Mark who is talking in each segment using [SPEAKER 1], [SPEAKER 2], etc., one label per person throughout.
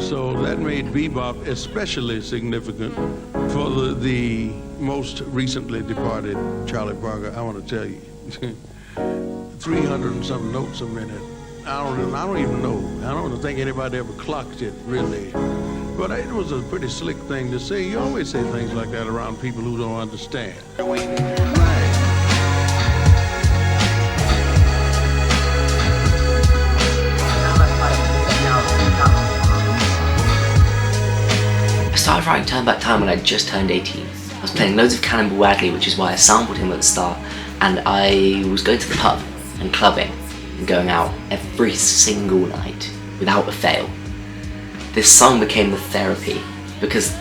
[SPEAKER 1] So that made bebop especially significant for the most recently departed Charlie Parker. I want to tell you, 300 and some notes a minute. I don't even know. I don't think anybody ever clocked it, really. But it was a pretty slick thing to say. You always say things like that around people who don't understand.
[SPEAKER 2] I started writing Turn Back Time when I just turned 18. I was playing loads of Cannonball Adderley, which is why I sampled him at the start, and I was going to the pub and clubbing and going out every single night without a fail. This song became the therapy because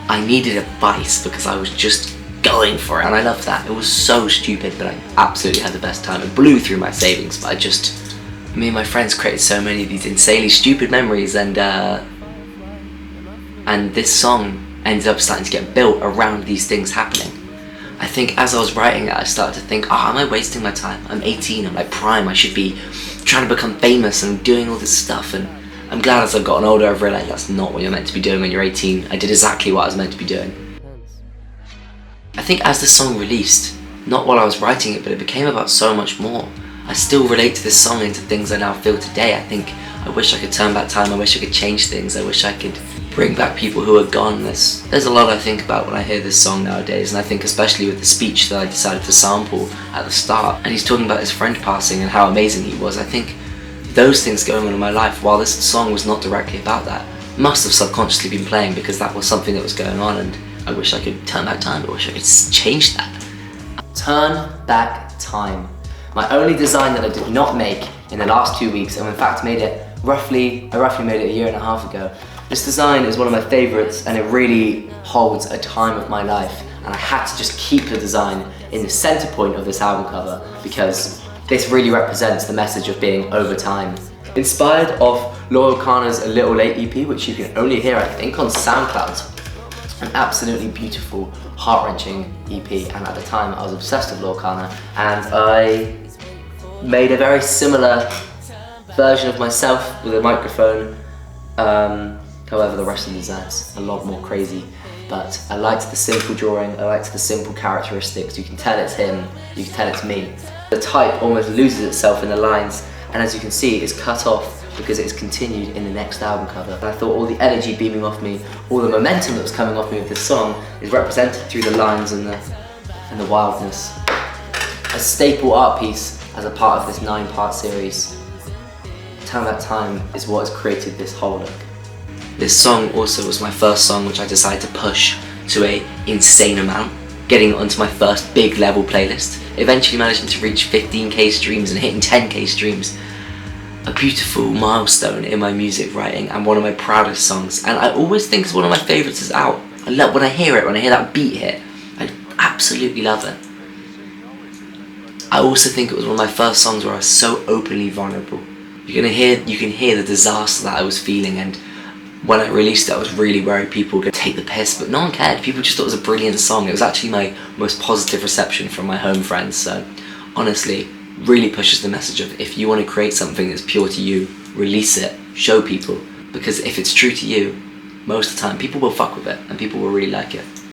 [SPEAKER 2] I needed advice because I was just going for it, and I loved that. It was so stupid, but I absolutely had the best time. It blew through my savings, but me and my friends created so many of these insanely stupid memories, and this song ended up starting to get built around these things happening. I think as I was writing it, I started to think, am I wasting my time? I'm 18, I'm like prime, I should be trying to become famous and doing all this stuff, and I'm glad as I've gotten older I've realised that's not what you're meant to be doing when you're 18. I did exactly what I was meant to be doing. I think as the song released, not while I was writing it, but it became about so much more. I still relate to this song into things I now feel today. I think I wish I could turn back time, I wish I could change things, I wish I could bring back people who are gone. There's a lot I think about when I hear this song nowadays, and I think especially with the speech that I decided to sample at the start, and he's talking about his friend passing and how amazing he was. I think those things going on in my life, while this song was not directly about that, must have subconsciously been playing because that was something that was going on, and I wish I could turn back time, I wish I could change that. Turn back time. My only design that I did not make in the last 2 weeks, and in fact made it I roughly made it a year and a half ago. This design is one of my favourites, and it really holds a time of my life, and I had to just keep the design in the centre point of this album cover because this really represents the message of being over time. Inspired off Loyle Carner's A Little Late EP, which you can only hear I think on SoundCloud. An absolutely beautiful, heart-wrenching EP, and at the time I was obsessed with Loyle Carner, and I made a very similar version of myself with a microphone. However, the rest of the design's a lot more crazy, but I liked the simple drawing, I liked the simple characteristics. You can tell it's him, you can tell it's me. The type almost loses itself in the lines, and as you can see, it's cut off because it's continued in the next album cover. And I thought all the energy beaming off me, all the momentum that was coming off me with this song is represented through the lines and the wildness. A staple art piece as a part of this 9-part series. Turn Back Time is what has created this whole look. This song also was my first song which I decided to push to an insane amount, getting it onto my first big level playlist, eventually managing to reach 15k streams and hitting 10k streams. A beautiful milestone in my music writing and one of my proudest songs, and I always think it's one of my favourites is out. I love when I hear it, when I hear that beat hit, I absolutely love it. I also think it was one of my first songs where I was so openly vulnerable. You can hear the disaster that I was feeling, and when I released it I was really worried people were going to take the piss, but no one cared. People just thought it was a brilliant song. It was actually my most positive reception from my home friends, so honestly, really pushes the message of if you want to create something that's pure to you, release it, show people, because if it's true to you, most of the time people will fuck with it and people will really like it.